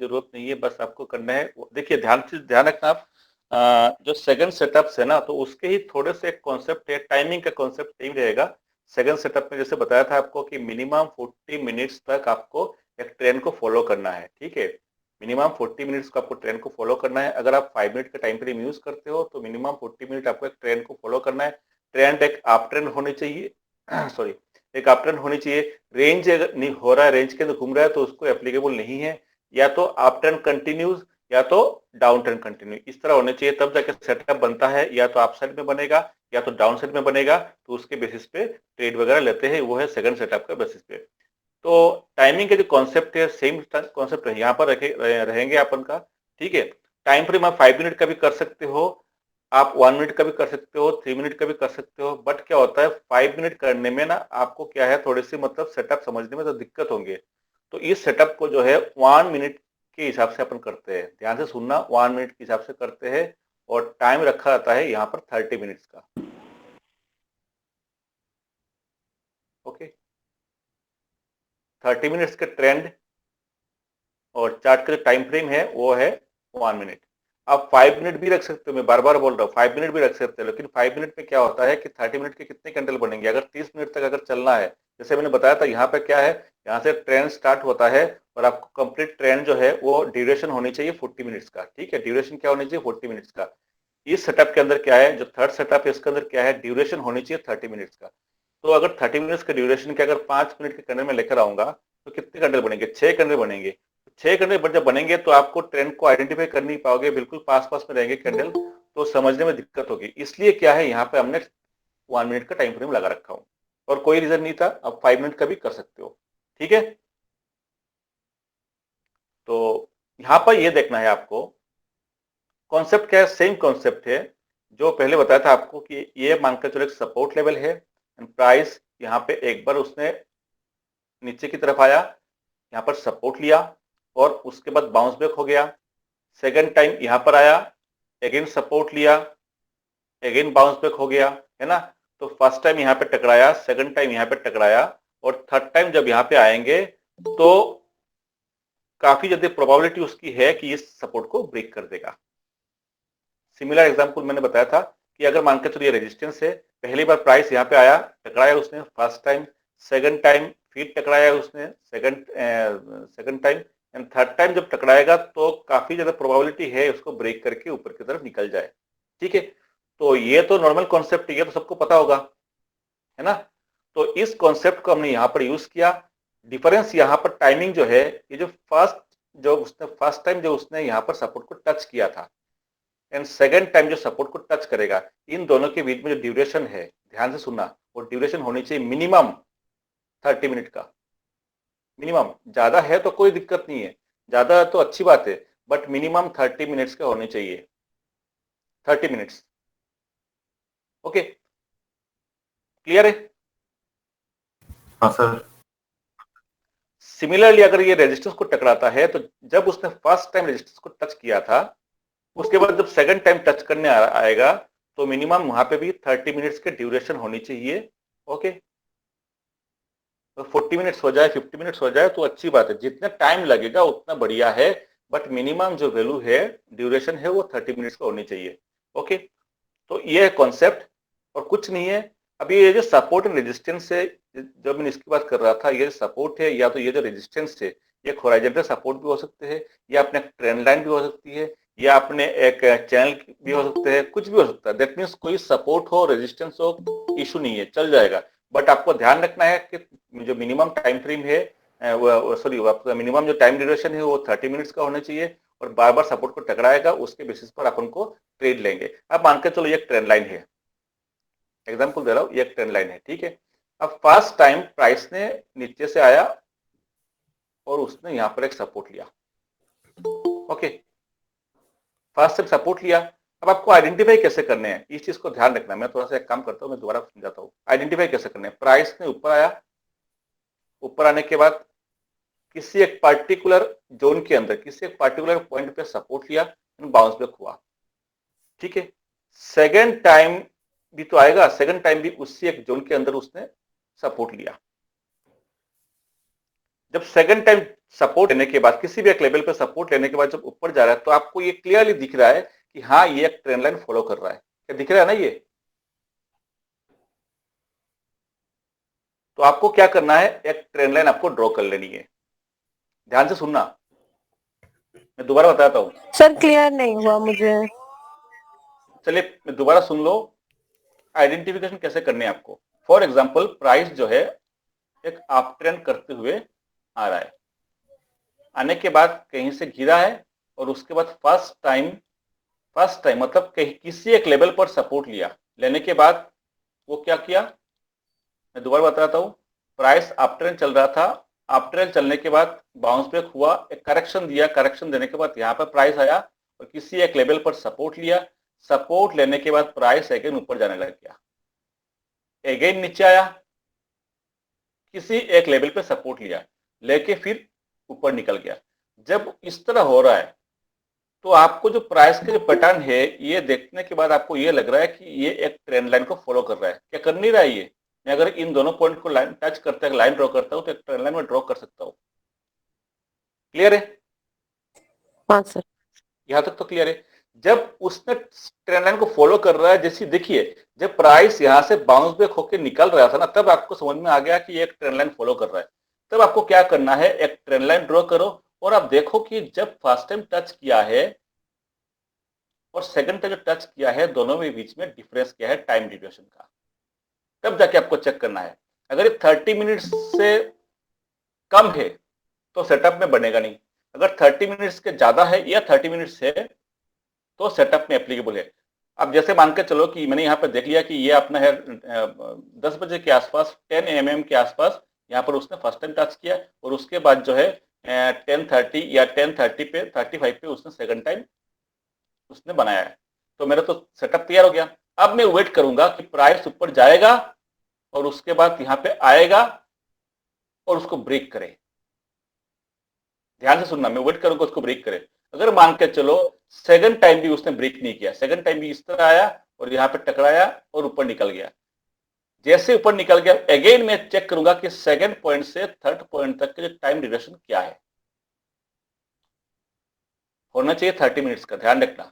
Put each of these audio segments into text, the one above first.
जरूरत नहीं है, बस आपको करना है। देखिए ध्यान रखना आप, जो सेकंड सेटअप्स है ना, तो उसके ही थोड़े से कॉन्सेप्ट है, टाइमिंग का कॉन्सेप्ट सेम रहेगा। सेकंड सेटअप में जैसे बताया था आपको कि मिनिमम 40 मिनट्स तक आपको एक ट्रेन को फॉलो करना है, ठीक है। मिनिमम 40 मिनट्स को आपको ट्रेन को फॉलो करना है। अगर आप 5 मिनट का टाइम फ्रेम यूज करते हो तो मिनिमम 40 मिनट आपको एक ट्रेन को फॉलो करना है। ट्रेंड एक अप ट्रेंड होनी चाहिए सॉरी, एक अप ट्रेंड होनी चाहिए। रेंज अगर नहीं हो रहा है, रेंज के अंदर घूम रहा है, तो उसको एप्लीकेबल नहीं है। या तो अप ट्रेंड कंटिन्यूज या तो डाउन ट्रेंड कंटिन्यू, इस तरह होने चाहिए, तब जाके सेटअप बनता है। या तो अप साइड में बनेगा या तो डाउन साइड में बनेगा, तो उसके बेसिस पे ट्रेड वगैरह लेते हैं, वो है सेकंड सेटअप का बेसिस पे। तो टाइमिंग के जो कॉन्सेप्ट है सेम कॉन्सेप्ट यहाँ पर रहेंगे अपन का, ठीक है। टाइम फ्रेम आप 5 मिनट का भी कर सकते हो, आप 1 मिनट का भी कर सकते हो, 3 मिनट का भी कर सकते हो। बट क्या होता है 5 मिनट करने में ना आपको क्या है, थोड़ी सी मतलब सेटअप समझने में तो दिक्कत होंगे। तो इस सेटअप को जो है 1 मिनट के हिसाब से अपन करते हैं। ध्यान से सुनना, 1 मिनट के हिसाब से करते हैं और टाइम रखा जाता है यहाँ पर 30 मिनट्स का। ओके, 30 मिनट्स के ट्रेंड और चार्ट का जो टाइम फ्रेम है वो है 1 मिनट। आप 5 मिनट भी रख सकते हो, मैं बार बार बोल रहा हूँ 5 मिनट भी रख सकते हो, लेकिन 5 मिनट में क्या होता है कि 30 मिनट के कितने कैंडल बनेंगे। अगर 30 मिनट तक अगर चलना है, जैसे मैंने बताया था, यहाँ पे क्या है, यहाँ से ट्रेंड स्टार्ट होता है और आपको कंप्लीट ट्रेंड जो है वो ड्यूरेशन होनी चाहिए 40 मिनट्स का, ठीक है। ड्यूरेशन क्या होनी चाहिए 40 मिनट्स का। इस सेटअप के अंदर क्या है, जो थर्ड सेटअप है इसके अंदर क्या है, ड्यूरेशन होनी चाहिए 30 मिनट्स का। तो अगर 30 मिनट्स के ड्यूरेशन के अगर 5 मिनट के कैंडल में लेकर आऊंगा तो कितने कैंडल बनेंगे, 6 कैंडल बनेंगे। 6 कैंडल जब बनेंगे तो आपको ट्रेंड को आइडेंटिफाई कर नहीं पाओगे, बिल्कुल पास पास में रहेंगे कैंडल, तो समझने में दिक्कत होगी। इसलिए क्या है, यहाँ पे हमने 1 मिनट का टाइम फ्रेम लगा रखा हूँ, और कोई रीजन नहीं था, अब 5 मिनट का भी कर सकते हो, ठीक है। तो यहाँ पर ये देखना है आपको, कॉन्सेप्ट क्या है, सेम कॉन्सेप्ट है जो पहले बताया था आपको कि ये मानकर चलो एक सपोर्ट लेवल है, प्राइस यहाँ पे एक बार उसने नीचे की तरफ आया, यहाँ पर सपोर्ट लिया और उसके बाद बाउंस बैक हो गया। सेकंड टाइम यहाँ पर आया, अगेन सपोर्ट लिया, अगेन बाउंस बैक हो गया, है ना। तो फर्स्ट टाइम यहाँ पे टकराया, सेकंड टाइम यहाँ पे टकराया, और थर्ड टाइम जब यहाँ पे आएंगे तो काफी ज्यादा प्रोबेबिलिटी उसकी है कि इस सपोर्ट को ब्रेक कर देगा। सिमिलर एग्जांपल मैंने बताया था कि अगर मान के चलिए रेजिस्टेंस है, पहली बार प्राइस यहाँ पे आया, टकराया उसने फर्स्ट टाइम, सेकंड टाइम फिर टकराया उसने second time, and third time जब टकराएगा तो काफी ज्यादा प्रोबेबिलिटी है उसको ब्रेक करके ऊपर की तरफ निकल जाए, ठीक है। तो ये तो नॉर्मल कॉन्सेप्ट, ये तो सबको पता होगा, है ना। तो इस कॉन्सेप्ट को हमने यहाँ पर यूज किया। डिफरेंस यहाँ पर टाइमिंग जो है, ये जो उसने फर्स्ट टाइम जो उसने यहाँ पर सपोर्ट को टच किया था एंड सेकेंड टाइम जो सपोर्ट को टच करेगा, इन दोनों के बीच में जो ड्यूरेशन है, ध्यान से सुनना, वो ड्यूरेशन होनी चाहिए मिनिमम 30 मिनट का। मिनिमम, ज्यादा है तो कोई दिक्कत नहीं है, ज्यादा तो अच्छी बात है, बट मिनिमम 30 मिनट्स का होने चाहिए, 30 मिनट्स। ओके, क्लियर है। हाँ सर। सिमिलरली अगर ये रेजिस्टेंस को टकराता है, तो जब उसने फर्स्ट टाइम रेजिस्टेंस को टच किया था, उसके बाद जब सेकंड टाइम टच करने आएगा, तो मिनिमम वहां पे भी 30 मिनट्स के ड्यूरेशन होनी चाहिए। ओके, तो 40 मिनट्स हो जाए, 50 मिनट्स हो जाए तो अच्छी बात है, जितना टाइम लगेगा उतना बढ़िया है, बट मिनिमम जो वैल्यू है, ड्यूरेशन है, वो 30 मिनट्स का होनी चाहिए। ओके, तो ये है कॉन्सेप्ट और कुछ नहीं है। अभी ये जो सपोर्ट एंड रेजिस्टेंस है, जब मैं इसकी बात कर रहा था, ये सपोर्ट है या तो ये जो रेजिस्टेंस है, ये हॉरिजॉन्टल सपोर्ट भी हो सकते हैं, या अपने ट्रेंड लाइन भी हो सकती है, या अपने एक चैनल भी हो सकते हैं, कुछ भी हो सकता है। दैट मीन्स कोई सपोर्ट हो रेजिस्टेंस हो, इशू नहीं है, चल जाएगा। बट आपको ध्यान रखना है कि जो मिनिमम टाइम फ्रेम है, सॉरी, आपका मिनिमम जो टाइम ड्यूरेशन है वो 30 मिनट्स का होना चाहिए, और बार बार सपोर्ट को टकराएगा, उसके बेसिस पर अपन को ट्रेड लेंगे। अब मान के चलो ये ट्रेंड लाइन है, एग्जांपल दे रहा हूं, ये ट्रेंड लाइन है, ठीक है। अब फर्स्ट टाइम प्राइस ने नीचे से आया और उसने यहां पर एक सपोर्ट लिया। ओके, फर्स्ट टाइम सपोर्ट लिया। अब आपको आइडेंटिफाई कैसे करने हैं, इस चीज को ध्यान रखना है। मैं थोड़ा सा एक काम करता हूं, मैं दोबारा समझाता हूं। आइडेंटिफाई कैसे करने हैं, प्राइस ने ऊपर आया, ऊपर आने के बाद किसी एक पार्टिकुलर जोन के अंदर, किसी एक पार्टिकुलर पॉइंट पे सपोर्ट लिया, बाउंस बैक हुआ, ठीक है। सेकेंड टाइम भी तो आएगा, सेकेंड टाइम भी उसी एक जोन के अंदर उसने सपोर्ट लिया। जब सेकंड टाइम सपोर्ट लेने के बाद, किसी भी एक लेवल पे सपोर्ट लेने के बाद जब ऊपर जा रहा है, तो आपको ये क्लियरली दिख रहा है कि हाँ ये एक ट्रेंड लाइन फॉलो कर रहा है। क्या दिख रहा है ना ये? तो आपको क्या करना है, एक ट्रेंड लाइन आपको ड्रॉ कर लेनी है। ध्यान से सुनना, मैं दोबारा बताता हूँ। सर क्लियर नहीं हुआ मुझे। चलिए मैं दोबारा सुन लो। आइडेंटिफिकेशन कैसे करनी है आपको। फॉर एग्जाम्पल, प्राइस जो है एक अप ट्रेंड करते हुए आ रहा है, आने के बाद कहीं से गिरा है, और उसके बाद फर्स्ट टाइम मतलब कहीं किसी एक लेवल पर सपोर्ट लिया, लेने के बाद वो क्या किया, मैं दोबारा बताता हूँ। प्राइस अप ट्रेंड चल रहा था, अप ट्रेंड चलने के बाद बाउंस बैक हुआ, एक करेक्शन दिया, करेक्शन देने के बाद यहाँ पर प्राइस आया और किसी एक लेवल पर सपोर्ट लिया, सपोर्ट लेने के बाद प्राइस अगेन ऊपर जाने लग गया, अगेन नीचे आया, किसी एक लेवल पे सपोर्ट लिया, लेके फिर ऊपर निकल गया। जब इस तरह हो रहा है तो आपको जो प्राइस के जो पैटर्न है, ये देखने के बाद आपको ये लग रहा है कि ये एक ट्रेंड लाइन को फॉलो कर रहा है। क्या कर नहीं रहा है ये? मैं अगर इन दोनों पॉइंट को लाइन टच करते हैं, लाइन ड्रॉ करता हूँ, तो एक ट्रेंड लाइन में ड्रॉ कर सकता हूँ। क्लियर है? हाँ सर। यहां तक तो क्लियर है। जब उसने ट्रेंड लाइन को फॉलो कर रहा है, जैसे देखिए जब प्राइस यहां से बाउंस बैक होकर निकल रहा था ना, तब आपको समझ में आ गया कि एक ट्रेंड लाइन फॉलो कर रहा है। तब आपको क्या करना है, एक ट्रेंड लाइन ड्रॉ करो और आप देखो कि जब फर्स्ट टाइम टच किया है और सेकंड टाइम जब टच किया है, दोनों में बीच में डिफरेंस क्या है टाइम ड्यूरेशन का। तब जाके आपको चेक करना है। अगर ये 30 मिनट्स से कम है तो सेटअप में बनेगा नहीं, अगर 30 मिनट्स के ज्यादा है या 30 मिनट्स है तो सेटअप में एप्लीकेबल है। अब जैसे मान के चलो कि मैंने यहाँ पर देख लिया कि ये अपना है 10 बजे के आसपास, 10 AM के आसपास यहाँ पर उसने फर्स्ट टाइम टच किया, और उसके बाद जो है 10:30 या 10:30 पे 35 पे उसने सेकंड टाइम उसने बनाया है। तो मेरा तो सेटअप तैयार हो गया। अब मैं वेट करूंगा कि प्राइस ऊपर जाएगा और उसके बाद यहाँ पे आएगा और उसको ब्रेक करे। ध्यान से सुनना, मैं वेट करूंगा उसको ब्रेक करे। अगर मान के चलो सेकंड टाइम भी उसने ब्रेक नहीं किया, सेकंड टाइम भी इस तरह आया और यहाँ पे टकराया और ऊपर निकल गया, जैसे ऊपर निकल गया अगेन मैं चेक करूंगा कि सेकंड पॉइंट से थर्ड पॉइंट तक के टाइम ड्यूरेशन क्या है। होना चाहिए 30 मिनट्स का, ध्यान रखना।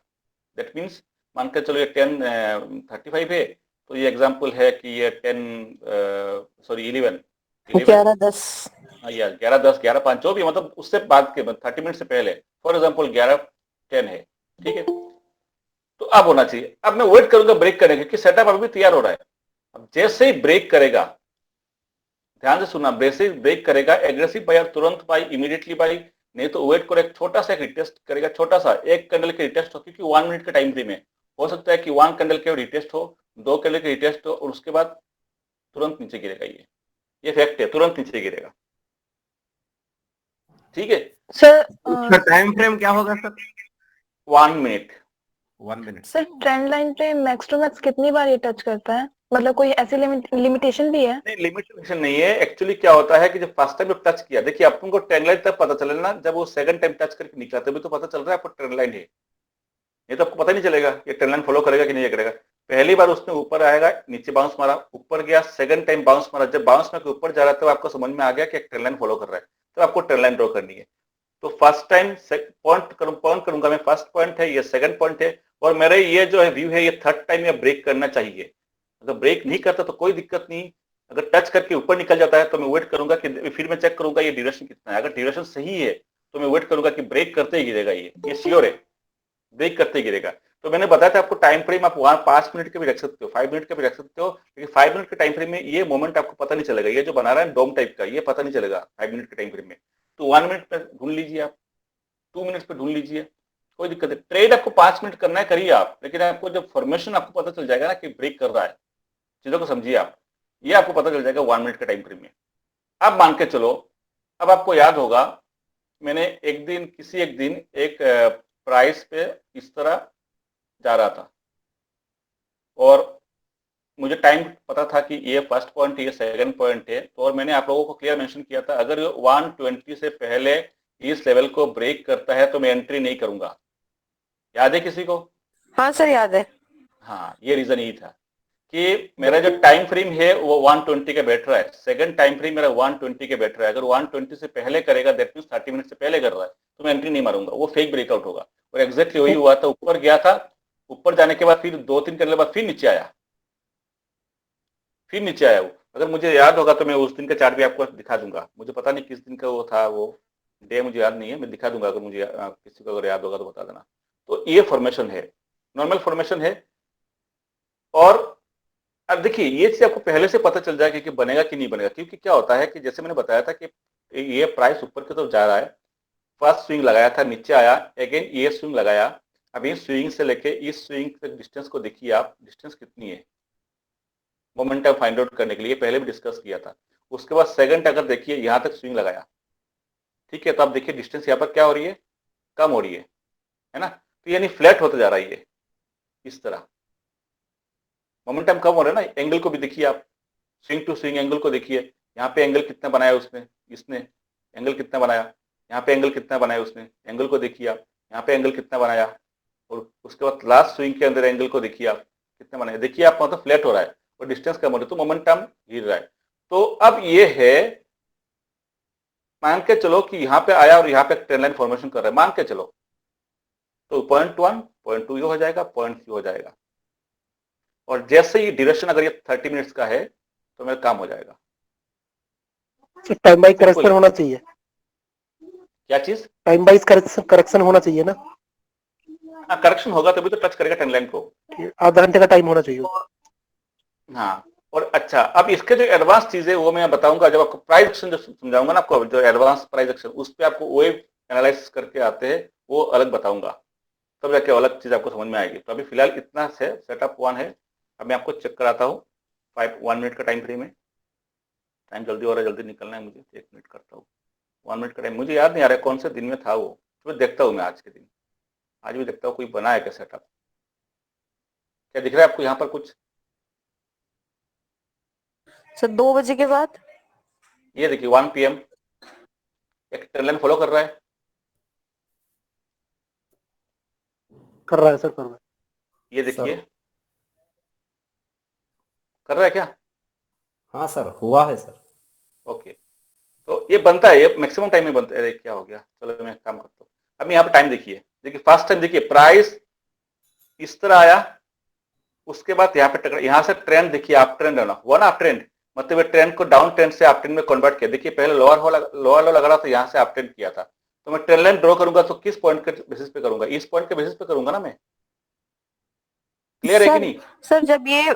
दैट मीन्स मान के चलो ये 10:35 है, तो ये एग्जाम्पल है कि ये 11 11:10। या 11:10, 11:05 जो भी, मतलब उससे बाद के 30 मिनट से पहले, फॉर एग्जाम्पल 11:10 है, ठीक है। तो अब होना चाहिए, अब मैं वेट करूंगा ब्रेक करने के, क्योंकि सेटअप अभी भी तैयार हो रहा है। अब जैसे ही ब्रेक करेगा, ध्यान से सुनना, जैसे ही ब्रेक करेगा एग्रेसिव बाई, तुरंत बाई, इमीडिएटली बाई, नहीं तो वेट करो, एक छोटा सा रिटेस्ट करेगा, छोटा सा एक कैंडल के रिटेस्ट हो, क्योंकि 1 मिनट के टाइम फ्रेम में हो सकता है कि 1 कैंडल के रिटेस्ट हो, 2 कैंडल के रिटेस्ट हो, और उसके बाद तुरंत नीचे गिरेगा। ये फैक्ट है, तुरंत नीचे गिरेगा, ठीक है सर उसका टाइम फ्रेम क्या होगा sir? 1 minute. 1 minute. Sir trend line पे मैक्स टू मैक्स कितनी बार ये टच करता है? मतलब कोई ऐसी लिमिटेशन भी है? नहीं, लिमिटेशन नहीं है। एक्चुअली क्या होता है कि जब फर्स्ट टाइम जब टच किया, देखिए अपन को ट्रेंड लाइन तब पता चले ना जब वो सेकंड टाइम टच करके निकला, तभी तो पता चल रहा है आपको ट्रेंड लाइन है। ये तो आपको पता नहीं चलेगा ये ट्रेंड लाइन फॉलो करेगा कि नहीं करेगा। पहली बार उसने ऊपर आएगा, नीचे बाउंस मारा, ऊपर गया, सेकंड टाइम बाउंस मारा, जब बाउंस में ऊपर जा रहा है तो आपको समझ में आ गया कि एक ट्रेंड लाइन फॉलो कर रहा है, तो आपको ट्रेंड लाइन ड्रॉ करनी है। तो फर्स्ट टाइम पॉइंट करूंगा मैं, फर्स्ट पॉइंट है, ये सेकंड पॉइंट है, और मेरे ये जो है व्यू है, ये थर्ड टाइम या ब्रेक करना चाहिए। अगर ब्रेक नहीं करता तो कोई दिक्कत नहीं, अगर टच करके ऊपर निकल जाता है तो मैं वेट करूंगा कि फिर मैं चेक करूंगा ये ड्यूरेशन कितना है। अगर ड्यूरेशन सही है तो मैं वेट करूंगा कि ब्रेक करते ही गिरेगा, ये श्योर है, ब्रेक करते ही गिरेगा। तो मैंने बताया था आपको टाइम फ्रेम आप वहां 5 मिनट के भी रख सकते हो, 5 मिनट के भी रख सकते हो, लेकिन 5 मिनट के टाइम फ्रेम में ये मोमेंट आपको पता नहीं चलेगा, ये जो बना रहा है डोम टाइप का, ये पता नहीं चलेगा 5 मिनट के टाइम फ्रेम में। तो 1 मिनट पे ढूंढ लीजिए आप, 2 मिनट पे ढूंढ लीजिए, कोई दिक्कत नहीं। ट्रेड आपको 5 मिनट करना है, करिए आप, लेकिन आपको जब फॉर्मेशन आपको पता चल जाएगा ना कि ब्रेक कर रहा है, चीजों को समझिए आप, ये आपको पता चल जाएगा 1 मिनट के टाइम फ्रेम में। अब मान के चलो, अब आपको याद होगा मैंने किसी एक दिन एक प्राइस पे इस तरह जा रहा था, और मुझे टाइम पता था कि ये फर्स्ट पॉइंट है, ये सेकंड पॉइंट है, तो और मैंने आप लोगों को क्लियर मेंशन किया था अगर 120 से पहले इस लेवल को ब्रेक करता है तो मैं एंट्री नहीं करूंगा। याद है किसी को? हाँ सर याद है। हाँ, ये रीजन यही था कि मेरा जो टाइम फ्रेम है वो 120 के बैठ रहा है, सेकंड टाइम फ्रेम मेरा 120 के बैठ रहा है। अगर 120 से पहले करेगा दैट मीन 30 मिनट से पहले कर रहा है तो मैं एंट्री नहीं मारूंगा, वो फेक ब्रेकआउट होगा। और एग्जैक्टली वही हुआ था, ऊपर गया था, ऊपर जाने के बाद फिर 2-3 करने के बाद फिर नीचे आया, फिर नीचे आया वो। अगर मुझे याद होगा तो मैं उस दिन का चार्ट भी आपको दिखा दूंगा, मुझे पता नहीं किस दिन का वो था, वो डे मुझे याद नहीं है, मैं दिखा दूंगा अगर मुझे किसी को अगर याद होगा तो बता देना। तो ये फॉर्मेशन है, नॉर्मल फॉर्मेशन है। और अब देखिए ये चीज आपको पहले से पता चल जाएगा कि बनेगा कि नहीं बनेगा, क्योंकि क्या होता है कि जैसे मैंने बताया था कि ये प्राइस ऊपर की तरफ जा रहा है, फर्स्ट स्विंग लगाया था, नीचे आया, अगेन ये स्विंग लगाया। अब इस स्विंग से लेके इस स्विंग तक डिस्टेंस को देखिए आप, डिस्टेंस कितनी है मोमेंटम फाइंड आउट करने के लिए, पहले भी डिस्कस किया था। उसके बाद सेकंड अगर देखिए यहां तक स्विंग लगाया, ठीक है, तो आप देखिए डिस्टेंस यहाँ पर क्या हो रही है, कम हो रही है ना, तो यानी फ्लैट होते जा रहा है ये, इस तरह मोमेंटम कम हो रहा है ना। एंगल को भी देखिए आप, स्विंग टू स्विंग एंगल को देखिए, यहाँ पे एंगल कितना बनाया उसने, इसने एंगल कितना बनाया, यहाँ पे एंगल कितना बनाया उसने, एंगल को देखिए आप, यहाँ पे एंगल कितना बनाया, और उसके बाद लास्ट स्विंग के अंदर एंगल को देखिए आप कितना बनाया, देखिए आप मतलब फ्लैट हो रहा है और डिस्टेंस कम हो रहा है, तो मोमेंटम गिर रहा है। तो अब ये है, मान के चलो कि यहाँ पे आया और यहाँ पे ट्रेंड लाइन फॉर्मेशन कर रहा है, मान के चलो, तो 0.1 0.2 हो जाएगा, 0.3 हो जाएगा। और जैसे ही ड्यूरेशन अगर ये 30 मिनट्स का है तो मेरा काम हो जाएगा। टाइम बाई करेक्शन होना चाहिए, क्या चीज, टाइम बाइज करेक्शन होना चाहिए ना, करेक्शन होगा तभी तो टच करेगा ट्रेंड लाइन को, आधा घंटे का टाइम होना चाहिए। हाँ। और अच्छा, अब इसके जो एडवांस चीज है वो मैं बताऊंगा जब आपको प्राइस एक्शन जो समझाऊंगा ना आपको, जो एडवांस प्राइस एक्शन उस पर आपको वेव एनालिसिस करके आते हैं वो अलग बताऊंगा, तब जाके अलग चीज आपको समझ में आएगी। तो अभी फिलहाल इतना से सेटअप 1 है। अब मैं आपको चेक कराता हूँ, 1 मिनट का टाइम फ्रेम है, टाइम जल्दी हो रहा है, जल्दी निकलना है मुझे, 1 मिनट करता हूँ। 1 मिनट का टाइम, मुझे याद नहीं आ रहा है कौन से दिन में था वो, तो देखता हूँ मैं आज के दिन, आज भी देखता हूँ कोई बना है क्या सेटअप, क्या दिख रहा है आपको यहाँ पर कुछ? सर 2 बजे के बाद ये देखिए 1 PM एक ट्रेंड लाइन फॉलो कर रहा है, कर रहा है सर, कर रहा है। ये देखिए कर रहा है क्या? हाँ सर, हुआ है सर। ओके, तो ये बनता है, ये मैक्सिमम टाइम में बनता है। अरे क्या हो गया, चलो मैं काम करता हूँ। अब यहाँ पे टाइम देखिए, देखिए फर्स्ट टाइम देखिए प्राइस इस तरह आया, उसके बाद यहाँ पे टकरा, यहाँ से ट्रेंड देखिए आप ट्रेंड हुआ ना, आप ट्रेंड मतलब ये ट्रेंड को डाउन ट्रेंड से आप ट्रेंड में कन्वर्ट किया। देखिए पहले लोअर लो लग रहा था, यहाँ से आप ट्रेंड किया था, तो मैं ट्रेंड लाइन ड्रॉ करूंगा तो किस पॉइंट के बेसिस पे करूंगा, इस पॉइंट के बेसिस पे करूंगा ना मैं, क्लियर है कि नहीं? सर जब ये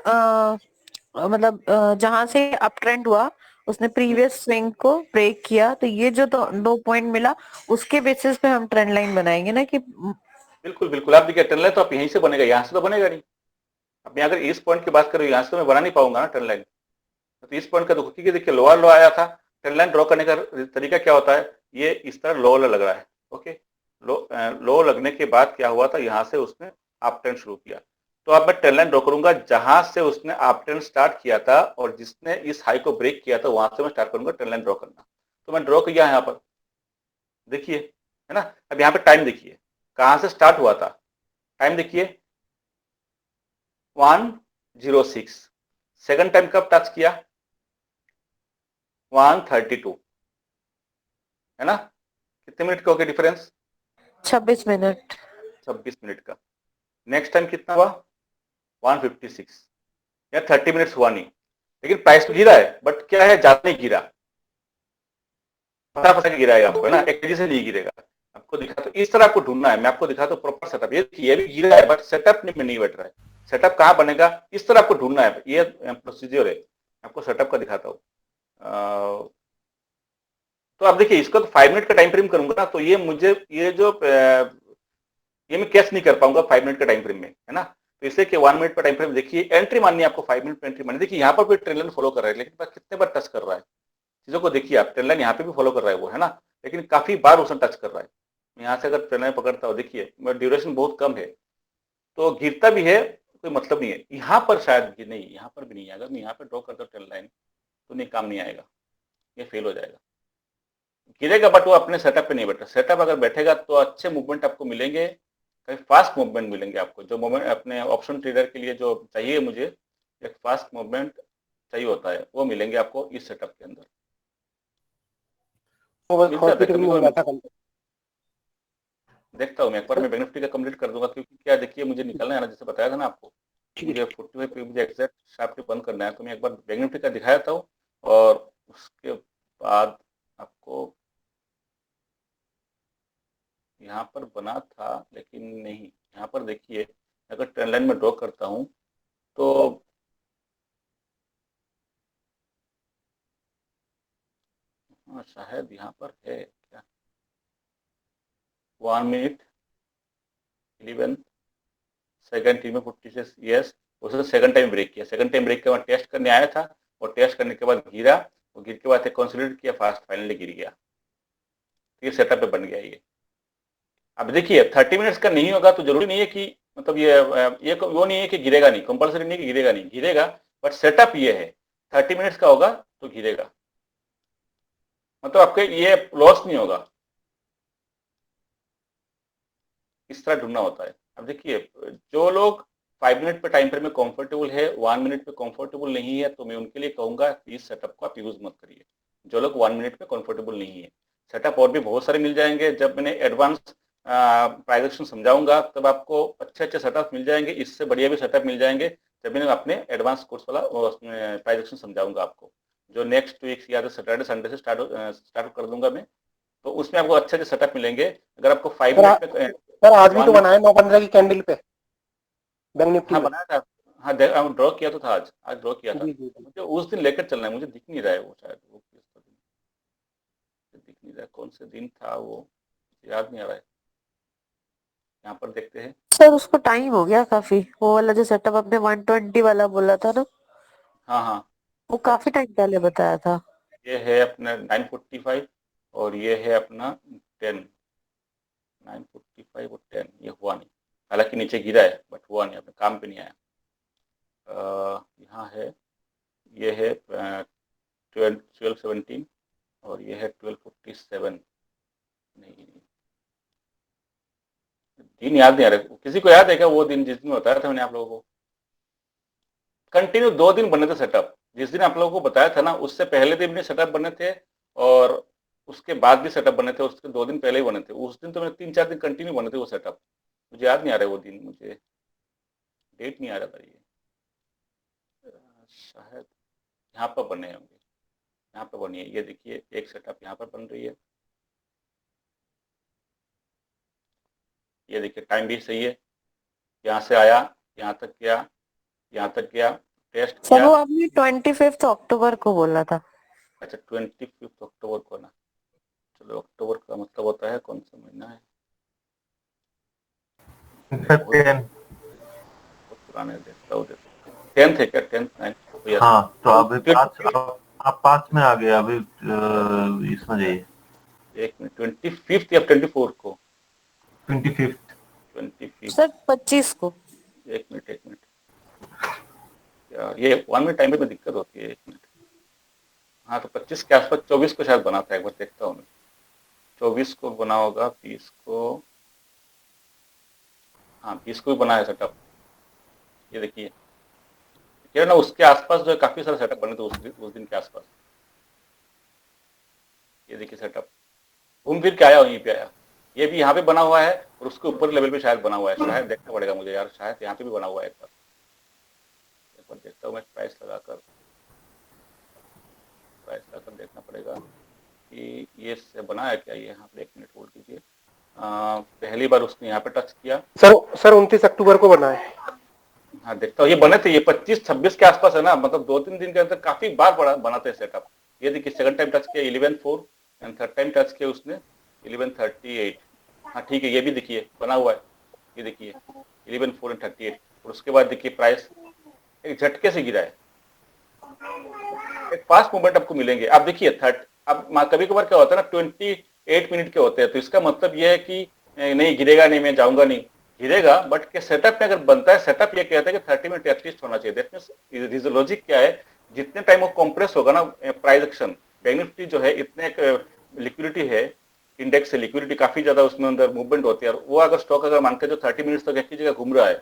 मतलब जहां से अप ट्रेंड हुआ उसने प्रीवियस स्विंग को ब्रेक किया, तो ये जो 2 पॉइंट मिला उसके बेसिस पे हम ट्रेंड लाइन बनाएंगे ना कि बिल्कुल बिल्कुल, आप देखिए ट्रेंड लाइन तो आप यहीं से बनेगा, यहाँ से तो बनेगा नहीं। अब मैं अगर इस पॉइंट की बात करूँ, यहाँ से तो मैं बना नहीं पाऊंगा ना ट्रेंड लाइन, तो इस पॉइंट का देखो, क्योंकि देखिए लोअर लो आया था, ट्रेंड लाइन ड्रॉ करने का तरीका क्या होता है, ये इस तरह लो लग रहा है, ओके, लो लगने के बाद क्या हुआ था, यहाँ से उसने अप ट्रेंड शुरू किया। तो अब मैं ट्रेंड लाइन ड्रॉ करूंगा जहां से उसने अप ट्रेंड स्टार्ट किया था और जिसने इस हाई को ब्रेक किया था, वहां से मैं स्टार्ट करूंगा ट्रेंड लाइन ड्रॉ करना। तो मैं ड्रॉ किया यहाँ पर, देखिए है ना। अब यहाँ पे टाइम देखिए कहां से स्टार्ट हुआ था, टाइम देखिए 1:06, सेकंड टाइम कब टच किया, 1:32, है ना। कितने मिनट का हो गया डिफरेंस? 26 मिनट 26 मिनट का। नेक्स्ट टाइम कितना हुआ, 1:56, या 30 मिनट्स हुआ नहीं, लेकिन प्राइस तो गिरा है, बट क्या है, ज्यादा नहीं गिरा, फटाफट गिराएगा आपको, है ना, एक तेजी से नहीं गिरेगा। आपको दिखा तो इस तरह आपको ढूंढना है, मैं आपको दिखा तो प्रॉपर सेटअप, ये भी गिरा है बट सेटअप में नहीं बैठ रहा है, सेटअप कहाँ बनेगा इस तरह आपको ढूंढना है, ये प्रोसीजर है। आपको सेटअप का दिखाता हूँ। तो आप देखिए इसको तो 5 मिनट का टाइम फ्रेम करूंगा ना, तो ये मुझे ये जो ये मैं कैच नहीं कर पाऊंगा 5 मिनट का टाइम फ्रेम में, है ना। तो इसलिए कि 1 मिनट का टाइम फ्रेम देखिए, एंट्री माननी है आपको 5 मिनट पर एंट्री माननी। देखिए यहाँ पर कोई ट्रेंड लाइन फॉलो कर रहा है, लेकिन कितने बार टच कर रहा है चीजों को देखिए आप, ट्रेंड लाइन यहाँ पे भी फॉलो कर रहा है वो, है ना, लेकिन काफी बार उसने टच कर रहा है। यहाँ से अगर ट्रेंड लाइन पकड़ता हो, देखिए ड्यूरेशन बहुत कम है, तो गिरता भी है, कोई मतलब नहीं है। यहाँ पर शायद नहीं, यहाँ पर भी नहीं है, अगर मैं यहाँ पे ड्रॉ करता हूँ ट्रेंड लाइन तो नहीं, काम नहीं आएगा, ये फेल हो जाएगा, गिरेगा, बट वो अपने सेटअप पे नहीं बैठा। सेटअप अगर बैठेगा तो अच्छे मूवमेंट आपको मिलेंगे, कहीं फास्ट मूवमेंट मिलेंगे आपको, जो मूवमेंट अपने ऑप्शन ट्रेडर के लिए जो चाहिए मुझे, एक फास्ट मूवमेंट चाहिए होता है, वो मिलेंगे आपको इस सेटअप के अंदर। मिलता है हॉस्पिटल कभी में कभी हुआ था कल। देखता हूँ मैं एक बार, मैं बैंक निफ्टी का कंप्लीट कर दूंगा, क्योंकि क्या देखिए मुझे निकलना है ना, जैसे बताया था ना आपको, ठीक है मुझे 45 पे मुझे एग्जैक्ट शार्प बंद करना है, तो मैं एक बार बैंक निफ्टी का दिखाया था और उसके बाद आपको यहाँ पर बना था, लेकिन नहीं, यहाँ पर देखिए अगर ट्रेंड लाइन में ड्रॉ करता हूँ तो हाँ शायद यहाँ पर है क्या, 1 मिनट 11 सेकंड टी में 46, यस, उसने सेकंड टाइम ब्रेक किया, सेकंड टाइम ब्रेक के बाद टेस्ट करने आया था और टेस्ट करने के बाद गिरा, और गिर के बाद कंसोलिडेट किया, फास्ट फाइनली गिर गया, ये सेटअप पे बन गया ये। अब देखिए 30 मिनट्स का नहीं होगा तो जरूरी नहीं है कि मतलब ये वो नहीं है कि गिरेगा नहीं, कंपलसरी नहीं कि गिरेगा नहीं, गिरेगा, बट सेटअप ये है 30 मिनट्स का होगा तो गिरेगा, मतलब आपके ये लॉस नहीं होगा, इस तरह ढूंढना होता है। अब देखिए जो लोग 5 मिनट पे टाइम फ्रेम में कंफर्टेबल है, 1 मिनट पे कंफर्टेबल नहीं है, तो मैं उनके लिए कहूंगा इस सेटअप को आप यूज मत करिए। जो लोग 1 मिनट पे कंफर्टेबल नहीं है, सेटअप और भी बहुत सारे मिल जाएंगे, जब मैंने एडवांस प्राइस एक्शन समझाऊंगा तब आपको अच्छे अच्छे सेटअप मिल जाएंगे, इससे बढ़िया भी सेटअप मिल जाएंगे जब मैंने अपने एडवांस कोर्स वाला प्राइस एक्शन समझाऊंगा आपको, जो नेक्स्ट वीक या तो सैटरडे संडे से स्टार्ट कर दूंगा मैं, तो उसमें आपको अच्छे अच्छे सेटअप मिलेंगे। अगर आपको 5 मिनट पे सर आज भी तो बनाया 9:15 की कैंडल पे बैंक निफ्टी हाँ में। बनाया था, हाँ ड्रॉ किया तो था, आज ड्रॉ किया था, जी जी मुझे उस दिन लेकर चलना है, मुझे दिख नहीं रहा है वो, शायद वो किस दिन दिख नहीं रहा है, कौन से दिन था वो याद नहीं आ रहा है, यहाँ पर देखते हैं। सर उसको टाइम हो गया काफी, वो वाला जो सेटअप आपने 120 वाला बोला था ना, हाँ हाँ, वो काफी टाइम पहले बताया था। ये है अपना 945 और ये है अपना 10, 945 और 10, ये हुआ नहीं, हालांकि नीचे गिरा है बट हुआ नहीं, अपने काम पे नहीं आया। यहाँ है, ये है 1217 और ये है 1247, नहीं दिन याद नहीं आ रहा, किसी को याद है क्या वो दिन जिस दिन बताया था मैंने आप लोगों को? कंटिन्यू 2 दिन बने थे सेटअप, जिस दिन आप लोगों को बताया था ना उससे पहले दिन भी सेटअप बने थे और उसके बाद भी सेटअप बने थे, उसके 2 दिन पहले ही बने थे, उस दिन तो मैंने 3-4 दिन कंटिन्यू बने थे वो सेटअप, मुझे याद नहीं आ रहा है वो दिन, मुझे डेट नहीं आ रहा था ये, शायद यहाँ पर बने होंगे, यहाँ पर बनी है, ये देखिए एक सेटअप यहाँ पर बन रही है, ये देखिए टाइम भी सही है, यहाँ से आया, यहाँ तक गया, यहाँ तक गया, टेस्ट सर किया। वो आपने 25 अक्टूबर को बोला था। अच्छा 25 अक्टूबर को ना, चलो अक्टूबर का मतलब होता है कौन सा महीना है, बहुत पुराने देखता हूँ, 10th है क्या, 10th 9th? हाँ तो अभी 5 आप 5 में आ गए, अभी इसमें जाइए, एक मिनट, 25 या 24 को, 25 सर 25 को। एक मिनट यार, ये 1 मिनट टाइम में दिक्कत होती है, एक मिनट, हाँ तो 25 के आसपास, 24 को शायद बना था, एक बार देखता हूँ मैं, 24 को बना होगा, 20 को, हाँ 20 को भी बना है सेटअप, ये देखिए ना उसके आसपास जो है काफी सारे सेटअप बने थे उस दिन के आसपास, ये देखिए सेटअप घूम फिर के आया, वहीं पे आया, ये भी यहाँ पे बना हुआ है और उसके ऊपर लेवल पे शायद बना हुआ है, शायद देखना पड़ेगा मुझे यार, शायद यहाँ पे भी बना हुआ है, एक बार देखता हूँ मैं, प्राइस लगाकर देखना पड़ेगा कि ये से बना है क्या, ये यहाँ पे 1 मिनट होल्ड कीजिए, पहली बार उसने यहाँ पे टच किया, सर 29 अक्टूबर को बना है। हाँ देखता हूँ, ये बने थे, ये 25-26 के आसपास है ना, मतलब 2-3 दिन के अंदर काफी बार बनाते हैं सेटअप, ये देखिए सेकंड टाइम टच किया 11-4 एंड थर्ड टाइम टच किया उसने 11-38, हाँ ठीक है, ये भी देखिए बना हुआ है, ये देखिए 11-4 एंड 38, और उसके बाद देखिए प्राइस एक झटके से गिरा है, एक फास्ट मूवमेंट आपको मिलेंगे। अब देखिए अब कभी कभार क्या होता है ना 28 मिनट के होते हैं, तो इसका मतलब यह है कि नहीं गिरेगा नहीं, मैं जाऊंगा नहीं, गिरेगा, बट के सेटअप में अगर बनता है, सेटअप ये कहता है कि 30 मिनट एटलीस्ट होना चाहिए, दैट मींस लॉजिक क्या है, जितने टाइम वो कंप्रेस होगा ना प्राइस एक्शन, बैंक निफ्टी जो है इतने लिक्विडिटी है, इंडेक्स से लिक्विडिटी काफी ज्यादा उसमें अंदर मूवमेंट होती है, और वो अगर स्टॉक अगर मान के जो 30 मिनट्स तक एक ही जगह घूम रहा है,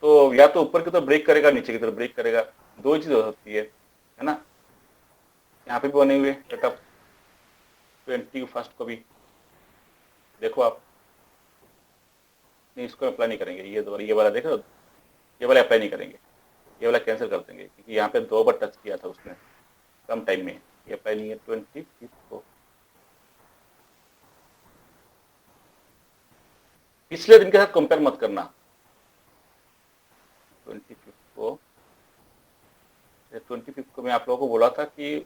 तो या तो ऊपर की तरफ ब्रेक करेगा, नीचे की तरफ ब्रेक करेगा, दो ही चीज हो सकती है ना। यहाँ पे भी बने हुए सेटअप 21 को भी देखो आप, नहीं इसको अप्लाई नहीं करेंगे, ये वाला देखो, ये वाला अप्लाई नहीं करेंगे, ये वाला कैंसिल कर देंगे क्योंकि यहाँ पे 2 बार टच किया था उसने कम टाइम में, ये अप्लाई नहीं है 25 को। पिछले दिन के साथ कंपेयर मत करना, 25 को मैं आप लोगों को बोला था कि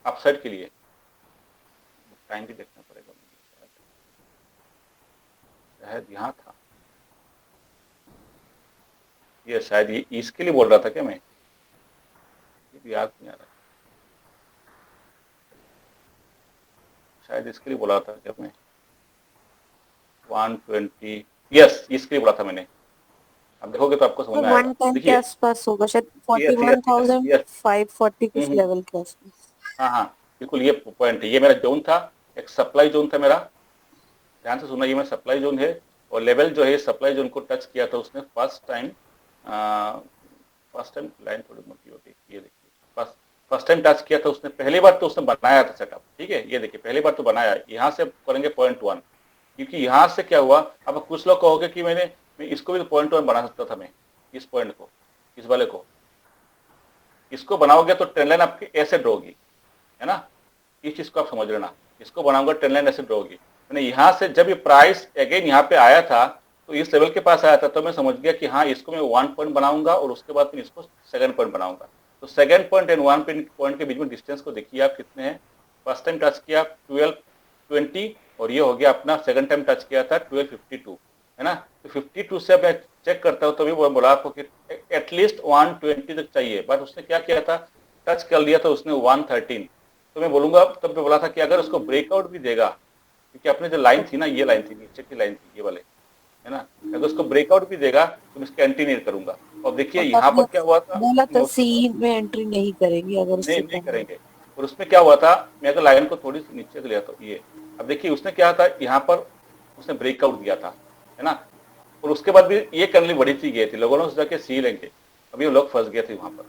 अपसाइड के लिए टाइम भी देखना पड़ेगा मुझे, शायद यहाँ था, ये शायद ये इसके लिए बोल रहा था क्या मैं, ये भी याद नहीं आ रहा, शायद इसके लिए बोला था क्या मैं, 120, यस इसके लिए बोला था मैंने। अब देखोगे तो आपको समझ में आएगा। 110 के देखिए आसपास होगा शायद, 41,540 कुछ लेवल के आसपास। हाँ हाँ बिल्कुल, ये पॉइंट है, ये मेरा जोन था, एक सप्लाई जोन था मेरा, ध्यान से सुना, ये मेरा सप्लाई जोन है, और लेवल जो है सप्लाई जोन को टच किया था उसने फर्स्ट टाइम लाइन थोड़ी मोटी होती है, ये देखिए फर्स्ट टाइम टच किया था उसने, पहली बार तो उसने बनाया था सेटअप, ठीक है, ये देखिए पहली बार तो बनाया, यहाँ से करेंगे 0.1, क्योंकि यहाँ से क्या हुआ, अब कुछ लोग कहोगे कि मैं इसको भी तो 0.1 बना सकता था मैं, इस पॉइंट को, इस वाले को, इसको बनाओगे तो ट्रेंड लाइन आपकी ऐसे ड्रॉ होगी, है ना, इस चीज को आप समझ लेना, इसको बनाऊंगा ट्रेंड लाइन ऐसे ड्रॉ होगी। मैंने यहाँ से जब ये प्राइस अगेन यहाँ पे आया था तो इस लेवल के पास आया था, तो मैं समझ गया कि हाँ इसको मैं 1 पॉइंट बनाऊंगा और उसके बाद फिर इसको 2nd पॉइंट बनाऊंगा। तो 2nd पॉइंट एंड 1 पॉइंट के बीच में डिस्टेंस को देखिए आप कितने हैं, फर्स्ट टाइम टच किया 1220 और ये हो गया अपना, 2nd टाइम टच किया था 1252, है ना। तो 52 से मैं चेक करता हूँ, तभी बोला आपको कि एटलीस्ट 120 तक चाहिए, बट उसने क्या किया था, टच कर लिया था उसने 113, तो मैं बोलूंगा, तब मैं बोला था कि अगर उसको ब्रेकआउट भी देगा, क्योंकि अपने जो लाइन थी ना, ये लाइन थी, नीचे की लाइन थी ये वाले, है ना, अगर उसको ब्रेकआउट भी देगा तो मैं इसकी एंट्री नहीं करूंगा। और देखिए यहाँ पर क्या हुआ था, बोला था सी में एंट्री नहीं करेंगे अगर नहीं करेंगे, और उसमें क्या हुआ था, मैं अगर लाइन को थोड़ी सी नीचे से लिया तो ये, अब देखिए उसने क्या था, यहाँ पर उसने ब्रेकआउट दिया था, है ना, और उसके बाद भी ये करने बड़ी थी गई थी, लोगों ने सोचा कि सी लेंगे, अभी वो लोग फंस गए थे वहां पर,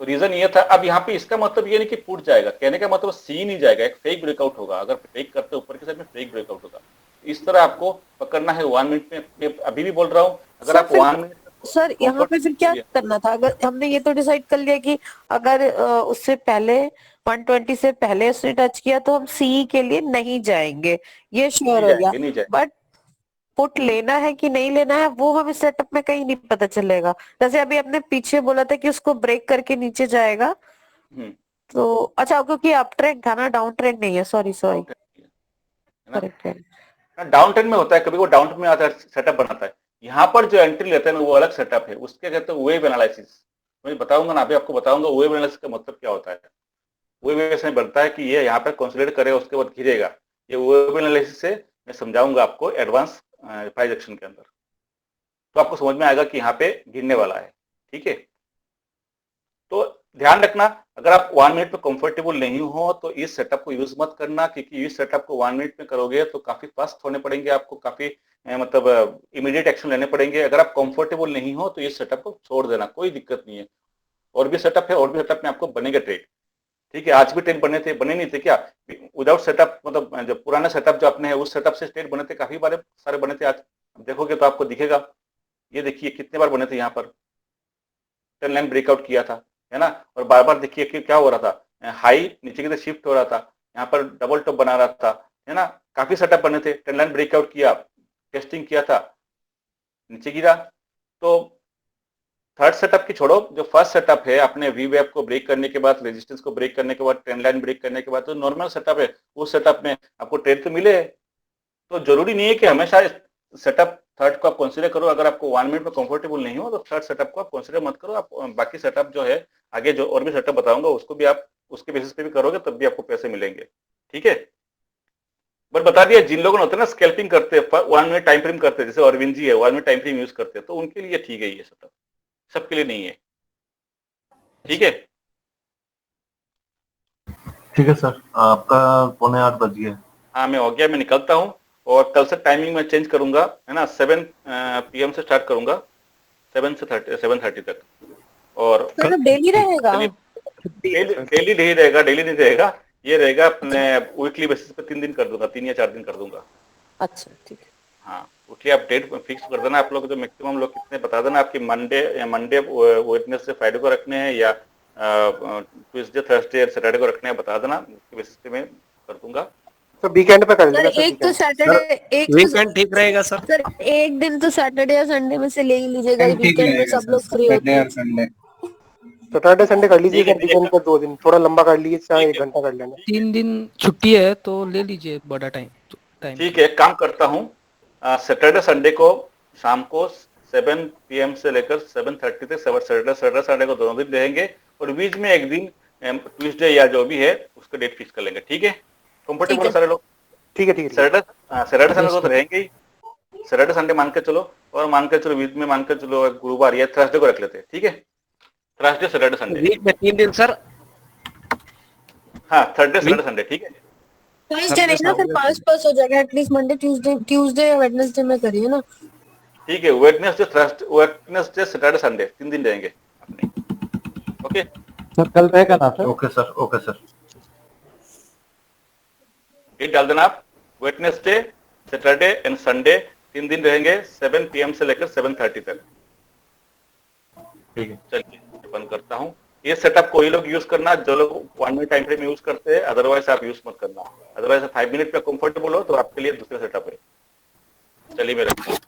तो रीजन ये था। अब यहाँ पे इसका मतलब ये नहीं कि फूट जाएगा, कहने का मतलब सी नहीं जाएगा, एक फेक ब्रेकआउट होगा, अगर फेक करते ऊपर की साइड में फेक ब्रेकआउट होगा, इस तरह आपको पकड़ना है 1 मिनट में। मैं अभी भी बोल रहा हूँ, अगर आप 1 मिनट सर यहाँ पे फिर क्या करना था, अगर हमने ये तो डिसाइड कर लिया कि अगर उससे पहले 120 से पहले उसने टच किया तो हम सी के लिए नहीं जाएंगे, ये श्योर हो गया, नहीं जाएंगे। बट पुट लेना है कि नहीं लेना है वो हम इस सेटअप में कहीं नहीं पता चलेगा। जैसे अभी आपने पीछे बोला था कि उसको ब्रेक करके नीचे जाएगा, तो अच्छा क्योंकि अप ट्रेंड था ना, डाउन ट्रेंड नहीं है, सॉरी करेक्ट। डाउन ट्रेंड में होता है, कभी वो डाउन ट्रेंड में आता है, सेटअप बनाता है, यहाँ पर जो एंट्री लेते हैं ना वो अलग सेटअप है, उसके कहते हैं वेव एनालिसिस, मैं बताऊंगा ना, अभी आपको बताऊंगा वेव एनालिसिस का मतलब क्या होता है। वेव एनालिसिस बनता है कि ये यहाँ पर कंसोलिडेट करेगा, उसके बाद गिरेगा, ये वेव एनालिसिस से मैं समझाऊंगा आपको एडवांस प्राइस एक्शन के अंदर, तो आपको समझ में आएगा कि यहाँ पे गिरने वाला है, ठीक है। तो ध्यान रखना, अगर आप 1 मिनट में कंफर्टेबल नहीं हो तो इस सेटअप को यूज मत करना, क्योंकि इस सेटअप को 1 मिनट में करोगे तो काफी फास्ट होने पड़ेंगे आपको, काफी मतलब इमीडिएट एक्शन लेने पड़ेंगे। अगर आप कंफर्टेबल नहीं हो तो इस सेटअप को छोड़ देना, कोई दिक्कत नहीं है, और भी सेटअप है, और भी सेटअप में आपको बनेगा ट्रेड, ठीक है। आज भी ट्रेड बने नहीं थे क्या विदाउट सेटअप, मतलब जो पुराना सेटअप जो अपने है उस सेटअप से ट्रेड बने थे, काफी बार सारे बने थे। आज देखोगे तो आपको दिखेगा, ये देखिए कितने बार बने थे, यहाँ पर ट्रेंड लाइन ब्रेकआउट किया था, है ना, और बार बार देखिए कि क्या हो रहा था, हाई नीचे की तरफ शिफ्ट हो रहा था, यहाँ पर डबल टॉप बना रहा था, है ना, काफी सेटअप बने थे, ट्रेंड लाइन ब्रेकआउट किया, टेस्टिंग किया था, नीचे गिरा। तो थर्ड सेटअप की छोड़ो, जो फर्स्ट सेटअप है अपने वी वेब को ब्रेक करने के बाद, रेजिस्टेंस को ब्रेक करने के बाद, ट्रेंड लाइन ब्रेक करने के बाद, तो नॉर्मल सेटअप है, उस सेटअप में आपको ट्रेड तो मिले, तो जरूरी नहीं है कि हमेशा सेटअप थर्ड को आप कंसीडर करो। अगर आपको 1 मिनट में कंफर्टेबल नहीं हो तो थर्ड सेटअप को आप कंसीडर मत करो, आप बाकी सेटअप जो है आगे जो और भी सेटअप बताऊंगा उसको भी आप उसके बेसिस पे भी करोगे, तब भी आपको पैसे मिलेंगे, ठीक है। बट बता दिया, जिन लोगों ने होता है ना स्कैल्पिंग करते हैं, 1 मिनट टाइम फ्रेम करते हैं, जैसे अरविंद जी है 1 मिनट टाइम फ्रेम यूज करते हैं, तो उनके लिए ठीक है ये सेटअप, सबके लिए नहीं है, ठीक है। ठीक है सर, आपका 7:45 बज गया। हाँ मैं हो गया, मैं निकलता हूँ, और कल से टाइमिंग मैं चेंज करूंगा, है ना, 7 PM से स्टार्ट करूंगा, 7 से 7:30 तक, और मतलब डेली रहेगा? डेली नहीं रहेगा, डेली नहीं रहेगा, ये रहेगा अपने वीकली बेसिस पे 3 दिन कर दूंगा, 3 या 4 दिन कर दूंगा। अच्छा ठीक है। हाँ, उसलिए आप डेट फिक्स कर देना, आप लोग जो मैक्सिमम लोग कितने बता देना, आपकी मंडे वेडनेसडे फ्राइडे को रखने हैं या ट्यूसडे थर्सडे सैटरडे को रखने हैं, बता देना, उसके बेसिस पे मैं कर दूंगा। तो वीकेंड पे कर सर लेना सर, एक तो weekend। सैटरडे, एक वीकेंड ठीक रहेगा सर। सर एक दिन तो सैटरडे या संडे में से ले ही लीजिएगा, ठीक वीकेंड में रहेगा सब सर, लोग फ्री होते सैटरडे हैं। और संडे। सैटरडे संडे कर लीजिए ठीक है, सर, वीकेंड पे 2 दिन थोड़ा लंबा कर लीजिए, चाहे ठीक 1 घंटा कर लेना। 3 दिन छुट्टी है तो ले लीजिए बड़ा टाइम। ठीक है, एक काम करता हूँ, सैटरडे संडे को शाम को 7 PM से लेकर 7:30 तक सैटरडे संडे को दोनों दिन रहेंगे, और बीच में एक दिन ट्यूसडे या जो भी है उसका डेट फिक्स कर लेंगे। ठीक है, कंफर्टेबल है सारे लोग? ठीक है, ठीक है। सैटरडे संडे को तो रहेंगे ही, सैटरडे संडे मान के चलो, और मान के चलो बीच में मान के चलो गुरुवार या थर्सडे को रख लेते हैं। ठीक है, थर्सडे सैटरडे संडे, वीक में 3 दिन सर। हाँ थर्सडे सैटरडे संडे। ठीक है, थर्सडे नहीं ना, फिर 5 हो जाएगा, एटलीस्ट मंडे ट्यूसडे या वेडनेसडे में करिए ना। ठीक है, वेडनेसडे सैटरडे संडे 3 दिन रहेंगे अपने। ओके सर, कल रहेगा ना sir? Okay sir, okay sir. Date डाल देना आप, वेडनेसडे सैटरडे एंड संडे 3 दिन रहेंगे, 7 PM से लेकर 7:30 तक। ठीक है, चलिए बंद करता हूँ। ये सेटअप कोई लोग यूज करना जो लोग 1 मिनट टाइम फ्रेम यूज करते हैं, अदरवाइज आप यूज मत करना। अदरवाइज 5 मिनट पे कंफर्टेबल हो तो आपके लिए दूसरा सेटअप है। चलिए मैं रखता हूँ।